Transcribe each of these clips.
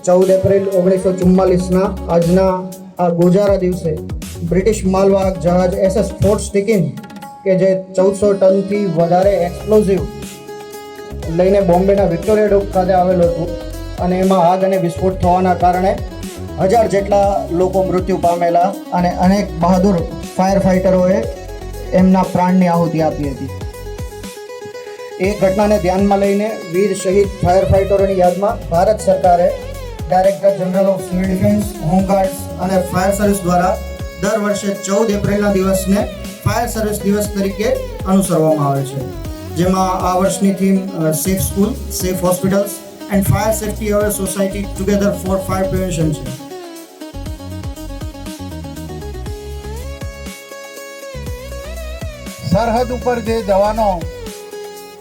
14 April 1944ના આજના આ ગોજારા દિવસે બ્રિટિશ માલવાહક જહાજ SS ફોર્ટ સ્ટીકિન કે જે 1400 ટનથી વધારે એક્સપ્લોઝિવ લઈને બોમ્બેના વિક્ટોરિયા ડોક ખાતે આવેલું હતું અને એમાં આગ અને વિસ્ફોટ થવાના કારણે 1000 જેટલા લોકો મૃત્યુ પામેલા અને અનેક બહાદુર ફાયર ફાઇટરોએ એમના પ્રાણની આહુતિ આપી હતી. એ ઘટનાને ધ્યાનમાં લઈને વીર શહીદ ફાયર ફાઇટરોની યાદમાં ભારત સરકારે director general of civil defence, home guards અને ફાયર સર્વિસ દ્વારા દર વર્ષે 14 એપ્રિલના દિવસને ફાયર સર્વિસ દિવસ તરીકે અનુસરવામાં આવે છે, જેમાં આ વર્ષની theme safe school, safe hospitals and fire safety aware society together four fire prevention છે. સરહદ ઉપર જે જવાનો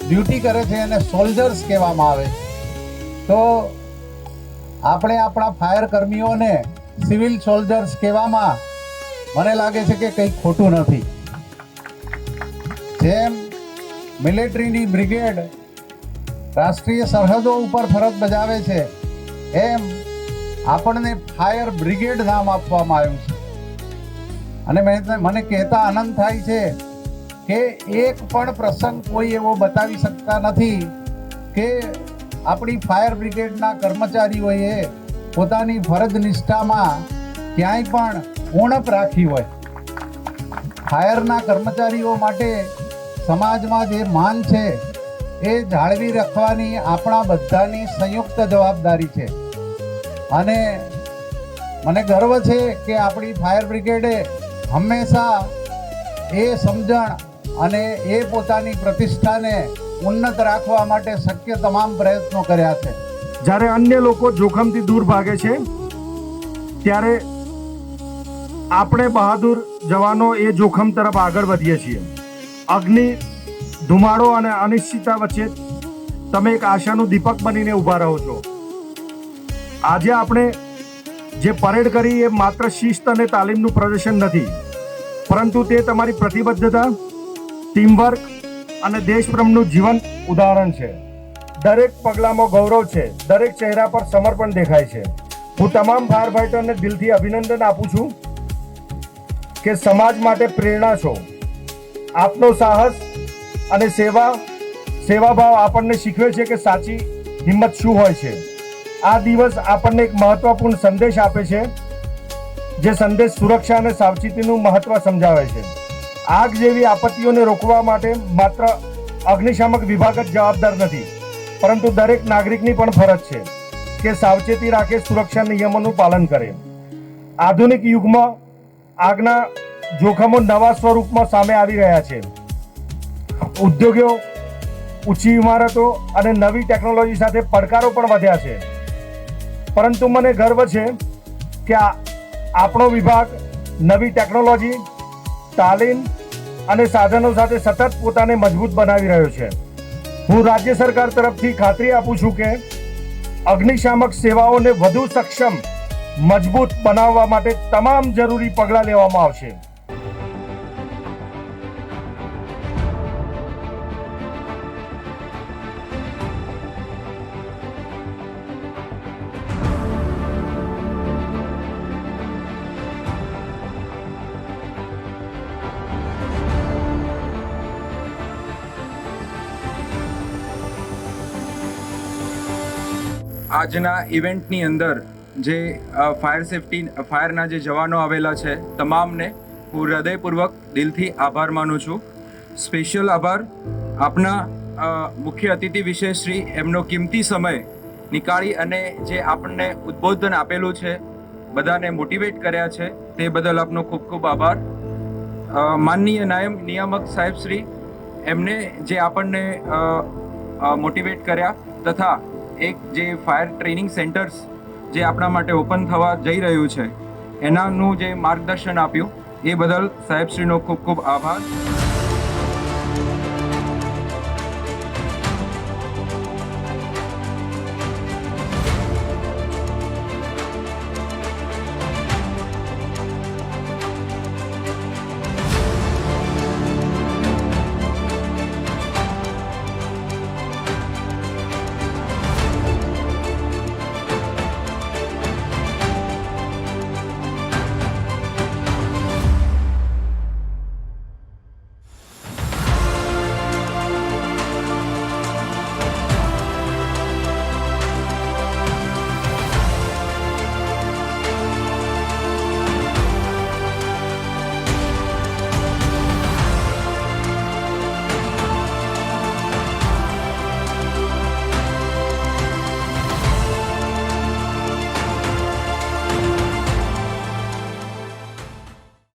ડ્યુટી કરે છે એને સોલ્જર્સ કહેવામાં આવે છે. તો આપણે આપણા ફાયર કર્મીઓને સિવિલ સોલ્જર્સ કહેવામાં મને લાગે છે કે કંઈ ખોટું નથી. જેમ મિલિટરીની બ્રિગેડ રાષ્ટ્રીય સરહદો ઉપર ફરજ બજાવે છે, એમ આપણને ફાયર બ્રિગેડ નામ આપવામાં આવ્યું છે. અને મને કહેતા આનંદ થાય છે કે એક પણ પ્રસંગ કોઈ એવો બતાવી શકતા નથી કે આપણી ફાયર બ્રિગેડના કર્મચારીઓએ પોતાની ફરજ નિષ્ઠામાં ક્યાંય પણ ઉણપ રાખી હોય. ફાયરના કર્મચારીઓ માટે સમાજમાં જે માન છે એ જાળવી રાખવાની આપણા બધાની સંયુક્ત જવાબદારી છે. અને મને ગર્વ છે કે આપણી ફાયર બ્રિગેડે હંમેશા એ સમજણ અને એ પોતાની પ્રતિષ્ઠાને ઉન્નત રાખવા માટે શક્ય તમામ પ્રયત્નો કર્યા છે. જ્યારે અન્ય લોકો જોખમથી દૂર ભાગે છે ત્યારે આપણે બહાદુર જવાનો એ જોખમ તરફ આગળ વધીએ છીએ. અગ્નિ, ધુમાડો અને અનિશ્ચિતતા વચ્ચે તમે એક આશાનું દીપક બનીને ઊભા રહો છો. આજે આપણે જે પરેડ કરી એ માત્ર શિસ્ત અને તાલીમનું પ્રદર્શન નથી, પરંતુ તે તમારી પ્રતિબદ્ધતા, ટીમવર્ક અને દેશપ્રેમનું જીવંત ઉદાહરણ છે. દરેક પગલામાં ગૌરવ છે, દરેક ચહેરા પર સમર્પણ દેખાય છે. હું તમામ ફાયર ફાઇટરને દિલથી અભિનંદન આપું છું કે સમાજ માટે પ્રેરણા છો. આપનો સાહસ અને સેવાભાવ આપણને શીખવે છે કે સાચી હિંમત શું હોય છે. આ દિવસ આપણને એક મહત્વપૂર્ણ સંદેશ આપે છે, જે સંદેશ સુરક્ષા અને સાવચેતીનું મહત્વ સમજાવે છે. આગ જેવી આપત્તિઓને રોકવા માટે માત્ર અગ્નિશામક વિભાગ જ જવાબદાર નથી, પરંતુ દરેક નાગરિકની પણ ફરજ છે કે સાવચેતી રાખે, સુરક્ષા નિયમોનું પાલન કરે. આધુનિક યુગમાં આગના જોખમો નવા સ્વરૂપમાં સામે આવી રહ્યા છે. ઉદ્યોગો, ઊંચી ઇમારતો અને નવી ટેકનોલોજી સાથે પડકારો પણ વધ્યા છે, પરંતુ મને ગર્વ છે કે આપણો વિભાગ નવી ટેકનોલોજી, તાલીમ અને સાધનો સાથે સતત પોતાને મજબૂત બનાવી રહ્યો છે. હું રાજ્ય સરકાર તરફથી ખાતરી આપું છું કે અગ્નિશામક સેવાઓને વધુ સક્ષમ, મજબૂત બનાવવા માટે તમામ જરૂરી પગલાં લેવામાં આવશે. આજના ઇવેન્ટની અંદર જે ફાયરના જે જવાનો આવેલા છે તમામને હું હૃદયપૂર્વક દિલથી આભાર માનું છું. સ્પેશિયલ આભાર આપના મુખ્ય અતિથિ વિશેષ શ્રી, એમનો કિંમતી સમય નીકાળી અને જે આપણને ઉદ્બોધન આપેલું છે, બધાને મોટિવેટ કર્યા છે, તે બદલ આપનો ખૂબ ખૂબ આભાર. માનનીય નાયબ નિયામક સાહેબ શ્રી, એમને જે આપણને મોટિવેટ કર્યા તથા એક જે ફાયર ટ્રેનિંગ સેન્ટર્સ જે આપણા માટે ઓપન થવા જઈ રહ્યું છે એનાનું જે માર્ગદર્શન આપ્યું એ બદલ સાહેબશ્રીનો ખૂબ ખૂબ આભાર.